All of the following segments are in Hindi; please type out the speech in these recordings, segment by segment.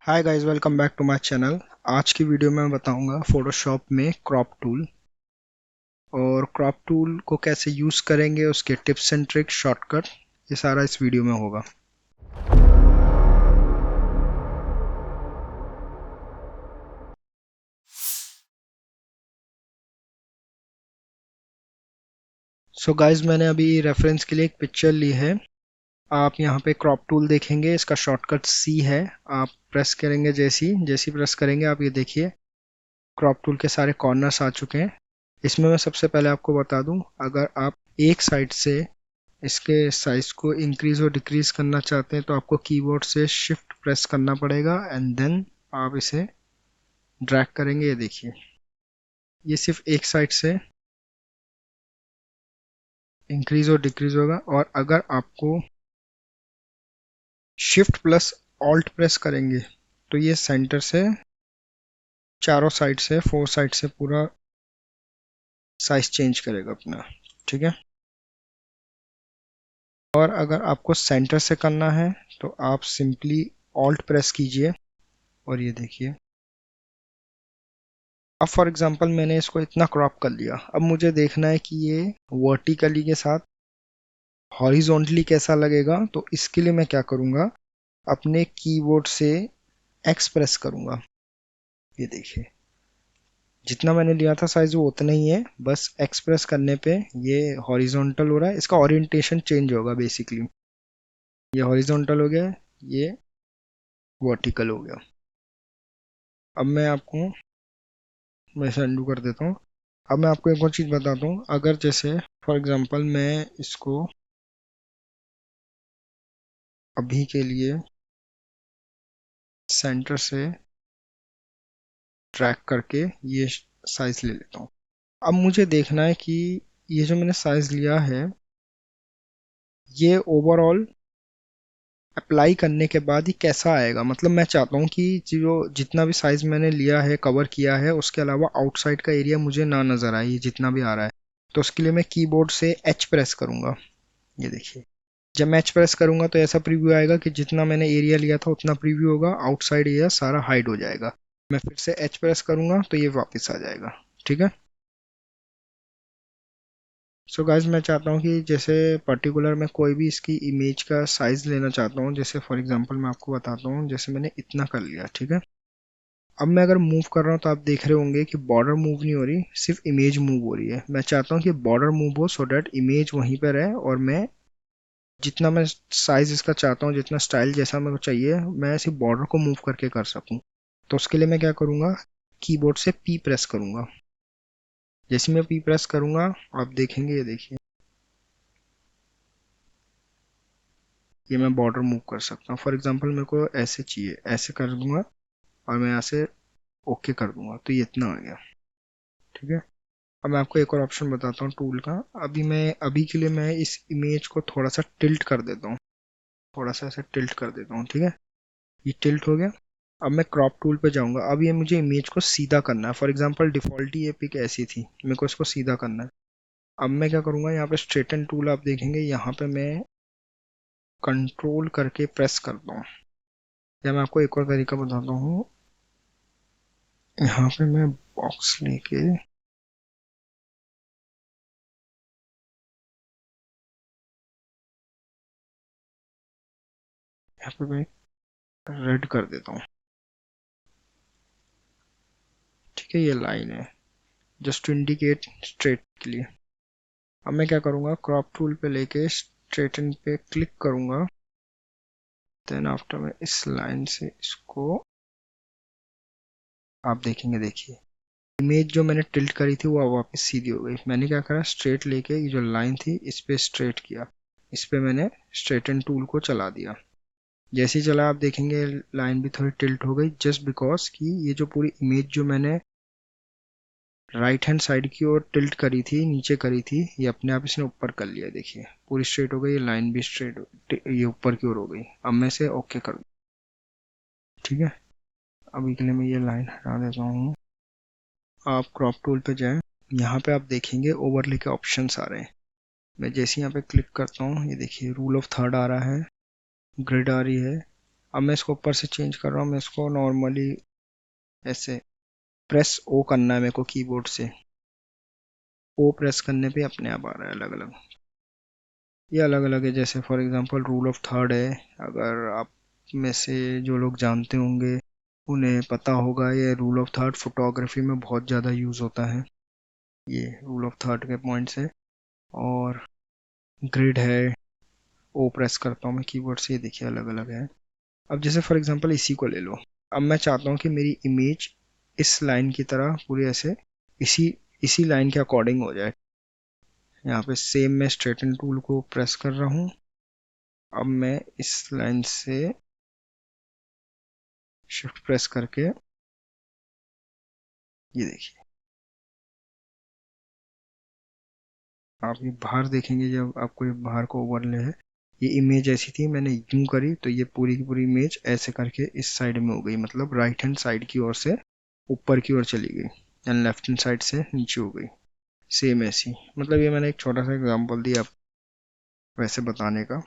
Hi guys, welcome back to my channel. आज की वीडियो में मैं बताऊंगा फोटोशॉप में क्रॉप टूल और क्रॉप टूल को कैसे यूज़ करेंगे, उसके टिप्स एंड ट्रिक्स, शॉर्टकट, ये सारा इस वीडियो में होगा। सो गाइस, मैंने अभी रेफरेंस के लिए एक पिक्चर ली है। आप यहाँ पे क्रॉप टूल देखेंगे, इसका शॉर्टकट सी है। आप प्रेस करेंगे, जैसी प्रेस करेंगे आप ये देखिए क्रॉप टूल के सारे कॉर्नर्स आ चुके हैं। इसमें मैं सबसे पहले आपको बता दूं, अगर आप एक साइड से इसके साइज को इंक्रीज और डिक्रीज करना चाहते हैं तो आपको कीबोर्ड से शिफ्ट प्रेस करना पड़ेगा एंड देन आप इसे ड्रैग करेंगे। ये देखिए, ये सिर्फ एक साइड से इंक्रीज और डिक्रीज होगा। और अगर आपको शिफ्ट प्लस ऑल्ट प्रेस करेंगे तो ये सेंटर से चारों साइड से, फोर साइड से पूरा साइज चेंज करेगा अपना। ठीक है। और अगर आपको सेंटर से करना है तो आप सिंपली ऑल्ट प्रेस कीजिए और ये देखिए, अब फॉर एग्जांपल मैंने इसको इतना क्रॉप कर लिया। अब मुझे देखना है कि ये वर्टिकली के साथ हॉरिजॉन्टली कैसा लगेगा। तो इसके लिए मैं क्या करूँगा, अपने कीबोर्ड से एक्स प्रेस करूँगा। ये देखिए, जितना मैंने लिया था साइज वो उतना ही है, बस एक्स प्रेस करने पे ये हॉरिजॉन्टल हो रहा है। इसका ओरिएंटेशन चेंज होगा बेसिकली। ये हॉरिजॉन्टल हो गया, ये वर्टिकल हो गया। अब मैं इसे अनडू कर देता हूँ। अब मैं आपको एक और चीज़ बताता हूँ। अगर जैसे फॉर एग्जांपल मैं इसको अभी के लिए सेंटर से ट्रैक करके ये साइज ले लेता हूँ। अब मुझे देखना है कि ये जो मैंने साइज लिया है ये ओवरऑल अप्लाई करने के बाद ही कैसा आएगा। मतलब मैं चाहता हूँ कि जो जितना भी साइज मैंने लिया है, कवर किया है, उसके अलावा आउटसाइड का एरिया मुझे ना नज़र आए, ये जितना भी आ रहा है। तो उसके लिए मैं कीबोर्ड से एच प्रेस करूँगा। ये देखिए, जब मैं एच प्रेस करूंगा तो ऐसा प्रीव्यू आएगा कि जितना मैंने एरिया लिया था उतना प्रीव्यू होगा, आउटसाइड एरिया सारा हाइड हो जाएगा। मैं फिर से एच प्रेस करूंगा तो ये वापस आ जाएगा। ठीक है। सो गाइज, मैं चाहता हूँ कि जैसे पर्टिकुलर मैं कोई भी इसकी इमेज का साइज लेना चाहता हूँ। जैसे फॉर एग्जांपल मैं आपको बताता हूँ, जैसे मैंने इतना कर लिया। ठीक है। अब मैं अगर मूव कर रहा हूँ तो आप देख रहे होंगे कि बॉर्डर मूव नहीं हो रही, सिर्फ इमेज मूव हो रही है। मैं चाहता हूँ कि बॉर्डर मूव हो सो डैट इमेज वहीं पर रहे और मैं जितना मैं साइज इसका चाहता हूँ, जितना स्टाइल जैसा मेरे को चाहिए, मैं ऐसे बॉर्डर को मूव करके कर सकूँ। तो उसके लिए मैं क्या करूँगा, कीबोर्ड से पी प्रेस करूँगा। जैसे मैं पी प्रेस करूँगा आप देखेंगे, ये देखिए, ये मैं बॉर्डर मूव कर सकता हूँ। फॉर एग्जांपल मेरे को ऐसे चाहिए, ऐसे कर दूंगा और मैं यहाँ से ओके कर दूंगा तो ये इतना आ गया। ठीक है। अब मैं आपको एक और ऑप्शन बताता हूँ टूल का। अभी के लिए मैं इस इमेज को थोड़ा सा टिल्ट कर देता हूँ, थोड़ा सा ऐसे टिल्ट कर देता हूँ। ठीक है, ये टिल्ट हो गया। अब मैं क्रॉप टूल पे जाऊंगा। अब ये मुझे इमेज को सीधा करना है। फॉर एग्जांपल डिफ़ॉल्ट ही ये पिक ऐसी थी, मेरे को इसको सीधा करना है। अब मैं क्या करूंगा, यहाँ पे स्ट्रेटन टूल आप देखेंगे, यहाँ पे मैं कंट्रोल करके प्रेस करता हूँ। या मैं आपको एक और तरीका बताता हूँ, यहाँ पे मैं बॉक्स लेके यहाँ पे मैं रेड कर देता हूँ। ठीक है, ये लाइन है जस्ट टू इंडिकेट स्ट्रेट के लिए। अब मैं क्या करूँगा, क्रॉप टूल पे लेके स्ट्रेटन पे क्लिक करूँगा। देन आफ्टर मैं इस लाइन से इसको आप देखेंगे, देखिए इमेज जो मैंने टिल्ट करी थी वो वापस सीधी हो गई। मैंने क्या करा, स्ट्रेट लेके ये जो लाइन थी इस पे स्ट्रेट किया, इस पे मैंने स्ट्रेटन टूल को चला दिया। जैसे ही चला आप देखेंगे लाइन भी थोड़ी टिल्ट हो गई, जस्ट बिकॉज कि ये जो पूरी इमेज जो मैंने राइट हैंड साइड की ओर टिल्ट करी थी, नीचे करी थी, ये अपने आप इसने ऊपर कर लिया। देखिए पूरी स्ट्रेट हो गई, ये लाइन भी स्ट्रेट, ये ऊपर की ओर हो गई। अब मैं इसे ओके कर दूँ। ठीक है। अभी के लिए मैं ये लाइन हटा देता हूँ। आप क्रॉप टूल पे जाएं, यहाँ पे आप देखेंगे ओवरले के ऑप्शंस आ रहे हैं। मैं जैसे यहाँ पे क्लिक करता हूँ, ये देखिए रूल ऑफ थर्ड आ रहा है, ग्रिड आ रही है, अब मैं इसको ऊपर से चेंज कर रहा हूँ, मैं इसको नॉर्मली ऐसे प्रेस ओ करना है मेरे को कीबोर्ड से। ओ प्रेस करने पे अपने आप आ रहा है अलग अलग। ये अलग अलग है, जैसे for example rule of third है। अगर आप में से जो लोग जानते होंगे उन्हें पता होगा, ये रूल ऑफ थर्ड फोटोग्राफी में बहुत ज़्यादा यूज़ होता है। ये रूल ऑफ थर्ड के पॉइंट्स है। और ग्रिड है, ओ प्रेस करता हूँ मैं कीबोर्ड से, ये देखिए अलग अलग है। अब जैसे फॉर एग्जांपल इसी को ले लो। अब मैं चाहता हूँ कि मेरी इमेज इस लाइन की तरह पूरी ऐसे इसी इसी लाइन के अकॉर्डिंग हो जाए। यहाँ पे सेम मैं स्ट्रेटन टूल को प्रेस कर रहा हूँ। अब मैं इस लाइन से शिफ्ट प्रेस करके ये देखिए, आप ये बाहर देखेंगे, जब आपको ये बाहर को ओवरले है, ये इमेज ऐसी थी, मैंने यूं करी तो ये पूरी की पूरी इमेज ऐसे करके इस साइड में हो गई, मतलब राइट हैंड साइड की ओर से ऊपर की ओर चली गई, एंड लेफ्ट हैंड साइड से नीचे हो गई। सेम ऐसी, मतलब ये मैंने एक छोटा सा एग्जांपल दिया वैसे बताने का।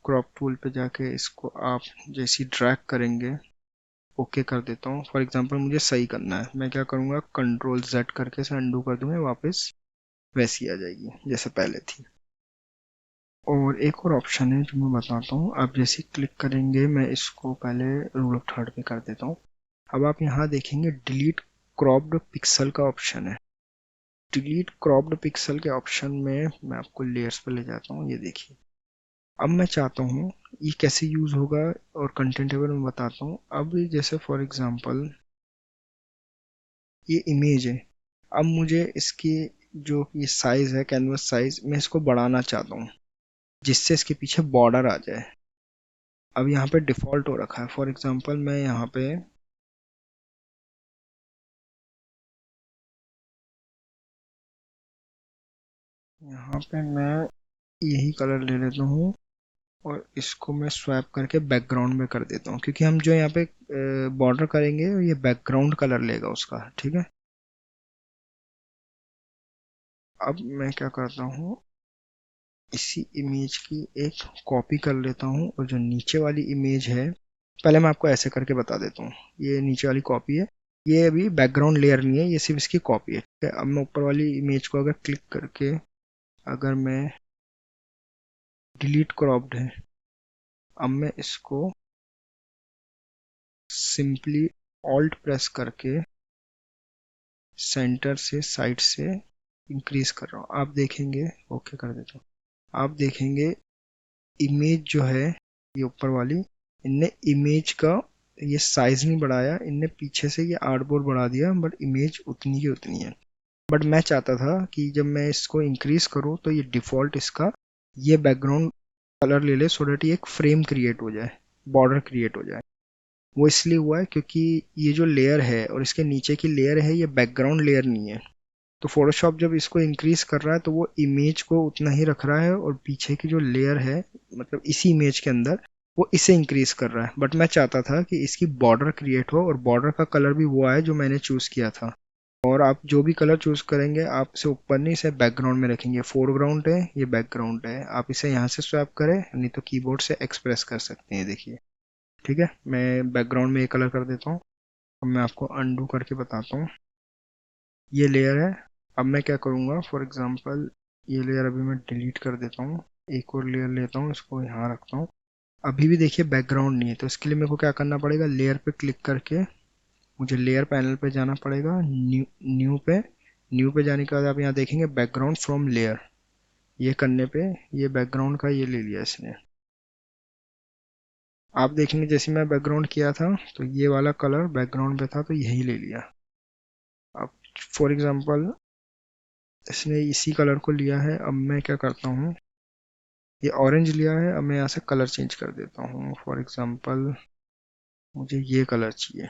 क्रॉप टूल पे जाके इसको आप जैसी ड्रैग करेंगे, ओके कर देता हूँ। फॉर एग्जांपल मुझे सही करना है, मैं क्या करूँगा, कंट्रोल जेड करके इसे अंडू कर दूंगा, वापस वैसी आ जाएगी जैसे पहले थी। और एक और ऑप्शन है जो मैं बताता हूँ, आप जैसे क्लिक करेंगे, मैं इसको पहले रूल ऑफ थर्ड पे कर देता हूँ। अब आप यहाँ देखेंगे डिलीट क्रॉप्ड पिक्सल का ऑप्शन है। डिलीट क्रॉप्ड पिक्सल के ऑप्शन में मैं आपको लेयर्स पे ले जाता हूँ, ये देखिए। अब मैं चाहता हूँ ये कैसे यूज होगा, और कंटेंट टेबल में बताता हूँ। अब जैसे फॉर एग्जांपल ये इमेज है, अब मुझे इसकी जो ये साइज है, कैनवस साइज, मैं इसको बढ़ाना चाहता हूँ जिससे इसके पीछे बॉर्डर आ जाए। अब यहाँ पे डिफ़ॉल्ट हो रखा है, फॉर एग्जांपल मैं यहाँ पे मैं यही कलर ले लेता हूँ, और इसको मैं स्वैप करके बैकग्राउंड में कर देता हूँ, क्योंकि हम जो यहाँ पे बॉर्डर करेंगे ये बैकग्राउंड कलर लेगा उसका, ठीक है। अब मैं क्या करता हूँ, इसी इमेज की एक कॉपी कर लेता हूँ, और जो नीचे वाली इमेज है, पहले मैं आपको ऐसे करके बता देता हूँ। ये नीचे वाली कॉपी है, ये अभी बैकग्राउंड लेयर नहीं है, ये सिर्फ इसकी कॉपी है, ठीक है। अब मैं ऊपर वाली इमेज को अगर क्लिक करके, अगर मैं डिलीट क्रॉप्ड है, अब मैं इसको सिंपली ऑल्ट प्रेस करके सेंटर से साइड से इंक्रीज कर रहा हूँ। आप देखेंगे, ओके कर देता हूँ, आप देखेंगे इमेज जो है ये ऊपर वाली, इनने इमेज का ये साइज नहीं बढ़ाया, इनने पीछे से ये आर्टबोर्ड बढ़ा दिया, बट इमेज उतनी की उतनी है। बट मैं चाहता था कि जब मैं इसको इंक्रीज करूँ तो ये डिफॉल्ट इसका ये बैकग्राउंड कलर ले ले, सो डैट ये एक फ्रेम क्रिएट हो जाए, बॉर्डर क्रिएट हो जाए। वो इसलिए हुआ है क्योंकि ये जो लेयर है और इसके नीचे की लेयर है, ये बैकग्राउंड लेयर नहीं है। तो फोटोशॉप जब इसको इंक्रीज कर रहा है तो वो इमेज को उतना ही रख रहा है, और पीछे की जो लेयर है, मतलब इसी इमेज के अंदर, वो इसे इंक्रीज कर रहा है। बट मैं चाहता था कि इसकी बॉर्डर क्रिएट हो, और बॉर्डर का कलर भी वो आए जो मैंने चूज किया था। और आप जो भी कलर चूज करेंगे, आप इसे ऊपर नहीं, इसे बैकग्राउंड में रखेंगे। फोरग्राउंड है, ये बैकग्राउंड है, आप इसे यहाँ से स्वैप करें, नहीं तो कीबोर्ड से एक्सप्रेस कर सकते हैं, देखिए। ठीक है, मैं बैकग्राउंड में ये कलर कर देता हूँ। अब मैं आपको अनडू करके बताता हूँ। ये लेयर है, अब मैं क्या करूँगा, फॉर एग्जांपल ये लेयर अभी मैं डिलीट कर देता हूँ, एक और लेयर लेता हूँ, इसको यहाँ रखता हूँ। अभी भी देखिए बैकग्राउंड नहीं है, तो इसके लिए मेरे को क्या करना पड़ेगा, लेयर पे क्लिक करके मुझे लेयर पैनल पे जाना पड़ेगा, न्यू पे जाने के बाद आप यहाँ देखेंगे बैकग्राउंड फ्रॉम लेयर, ये करने पे ये बैकग्राउंड का ये ले लिया इसने। आप देखेंगे जैसे मैं बैकग्राउंड किया था तो ये वाला कलर बैकग्राउंड पे था, तो यही ले लिया। अब फॉर एग्जांपल इसने इसी कलर को लिया है, अब मैं क्या करता हूँ, ये ऑरेंज लिया है, अब मैं यहाँ से कलर चेंज कर देता हूँ। फॉर एग्जांपल मुझे ये कलर चाहिए,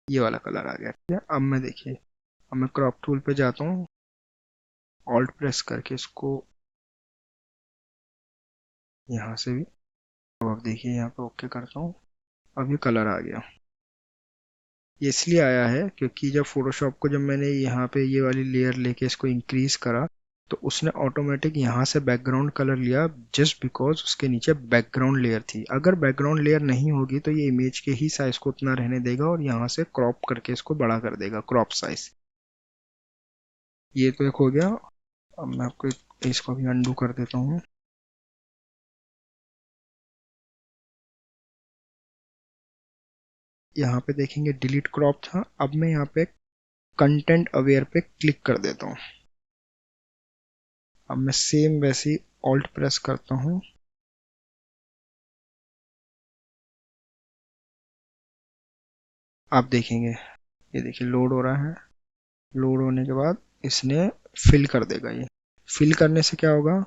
ये वाला कलर आ गया, ठीक है। अब मैं देखिए, अब मैं क्रॉप टूल पे जाता हूँ, ऑल्ट प्रेस करके इसको यहाँ से भी, तो अब देखिए यहाँ पे ओके करता हूँ, अब ये कलर आ गया। ये इसलिए आया है क्योंकि जब फोटोशॉप को, जब मैंने यहाँ पे ये वाली लेयर लेके इसको इंक्रीज करा, तो उसने ऑटोमेटिक यहाँ से बैकग्राउंड कलर लिया जस्ट बिकॉज उसके नीचे बैकग्राउंड लेयर थी। अगर बैकग्राउंड लेयर नहीं होगी तो ये इमेज के ही साइज को उतना रहने देगा और यहाँ से क्रॉप करके इसको बड़ा कर देगा, क्रॉप साइज। ये तो एक हो गया। अब मैं आपको इसको भी अंडू कर देता हूँ। यहाँ पे देखेंगे डिलीट क्रॉप था। अब मैं यहाँ पे कंटेंट अवेयर पे क्लिक कर देता हूँ। अब मैं सेम वैसे ही ऑल्ट प्रेस करता हूँ। आप देखेंगे, ये देखिए लोड हो रहा है। लोड होने के बाद इसने फिल कर देगा। ये फिल करने से क्या होगा,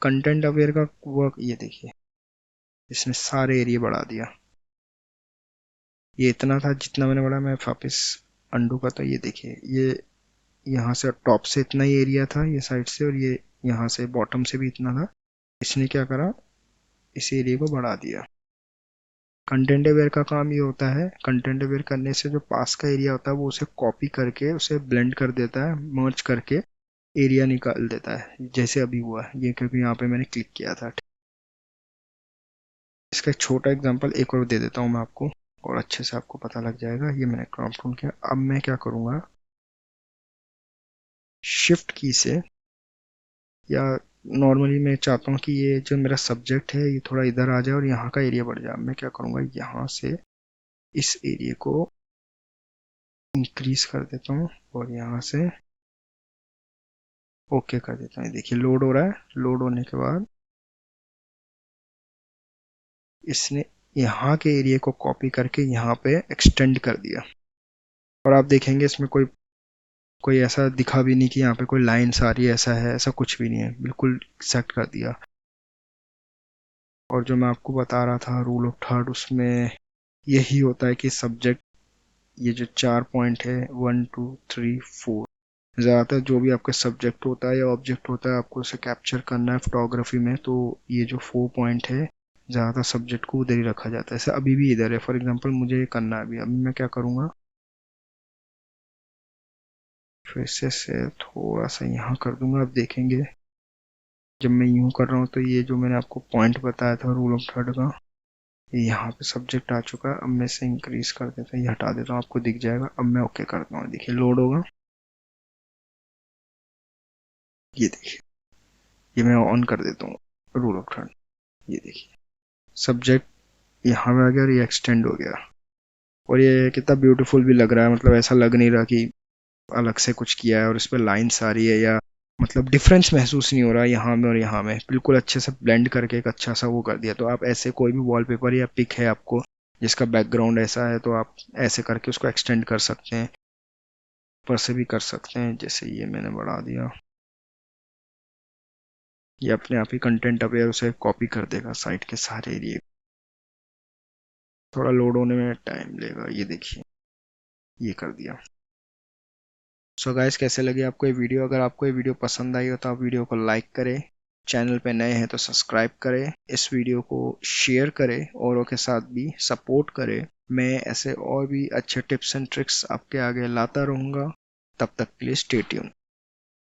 कंटेंट अवेयर का वर्क, ये देखिए इसने सारे एरिया बढ़ा दिया। ये इतना था जितना मैंने बढ़ा। मैं वापस अंडू का, तो ये देखिए ये यहाँ से टॉप से इतना ही एरिया था, ये साइड से, और ये यहाँ से बॉटम से भी इतना था। इसने क्या करा, इस एरिया को बढ़ा दिया। कंटेंट अवेयर का काम ये होता है, कंटेंट अवेयर करने से जो पास का एरिया होता है वो उसे कॉपी करके उसे ब्लेंड कर देता है, मर्ज करके एरिया निकाल देता है, जैसे अभी हुआ ये, क्योंकि यहाँ पे मैंने क्लिक किया था। इसका एक छोटा एग्जांपल एक और दे देता हूँ मैं आपको, और अच्छे से आपको पता लग जाएगा। ये मैंने क्रॉप टूल किया। अब मैं क्या करूँगा, शिफ्ट की से, या नॉर्मली मैं चाहता हूँ कि ये जो मेरा सब्जेक्ट है ये थोड़ा इधर आ जाए और यहाँ का एरिया बढ़ जाए। मैं क्या करूँगा, यहाँ से इस एरिया को इंक्रीज कर देता हूँ और यहाँ से ओके कर देता हूँ। देखिए लोड हो रहा है। लोड होने के बाद इसने यहाँ के एरिया को कॉपी करके यहाँ पे एक्सटेंड कर दिया। और आप देखेंगे इसमें कोई कोई ऐसा दिखा भी नहीं कि यहाँ पे कोई लाइन्स आ रही है, ऐसा है, ऐसा कुछ भी नहीं है, बिल्कुल सेट कर दिया। और जो मैं आपको बता रहा था रूल ऑफ थर्ड, उसमें यही होता है कि सब्जेक्ट, ये जो 4 पॉइंट है 1 2 3 4, ज़्यादातर जो भी आपका सब्जेक्ट होता है या ऑब्जेक्ट होता है आपको उसे कैप्चर करना है फोटोग्राफी में, तो ये जो 4 पॉइंट है ज़्यादातर सब्जेक्ट को उधर ही रखा जाता है। ऐसा अभी भी इधर है, फॉर एग्जांपल मुझे ये करना है अभी। मैं क्या करूँगा, फिर से थोड़ा सा यहाँ कर दूंगा। आप देखेंगे जब मैं यूँ कर रहा हूँ तो ये जो मैंने आपको पॉइंट बताया था रूल ऑफ थर्ड का, ये यहाँ पे सब्जेक्ट आ चुका है। अब मैं इसे इंक्रीज कर देता हूँ, ये हटा देता हूँ, आपको दिख जाएगा। अब मैं ओके करता हूँ, देखिए लोड होगा। ये देखिए, ये मैं ऑन कर देता हूँ रूल ऑफ थर्ड। ये देखिए सब्जेक्ट यहाँ पे आ गया और ये एक्सटेंड हो गया। और ये कितना ब्यूटीफुल भी लग रहा है, मतलब ऐसा लग नहीं रहा कि अलग से कुछ किया है और इस पर लाइन्स आ रही है, या मतलब डिफरेंस महसूस नहीं हो रहा यहाँ में और यहाँ में। बिल्कुल अच्छे से ब्लेंड करके एक अच्छा सा वो कर दिया। तो आप ऐसे कोई भी वॉलपेपर या पिक है आपको जिसका बैकग्राउंड ऐसा है, तो आप ऐसे करके उसको एक्सटेंड कर सकते हैं, ऊपर से भी कर सकते हैं। जैसे ये मैंने बढ़ा दिया, ये अपने आप ही कंटेंट अवेयर उसे कॉपी कर देगा साइट के सारे एरिया। थोड़ा लोड होने में टाइम लेगा। ये देखिए ये कर दिया। सो गाइस, कैसे लगे आपको ये वीडियो? अगर आपको ये वीडियो पसंद आई हो तो आप वीडियो को लाइक करें, चैनल पे नए हैं तो सब्सक्राइब करें, इस वीडियो को शेयर करें, औरों के साथ भी सपोर्ट करें। मैं ऐसे और भी अच्छे टिप्स एंड ट्रिक्स आपके आगे लाता रहूँगा। तब तक के लिए स्टे ट्यून।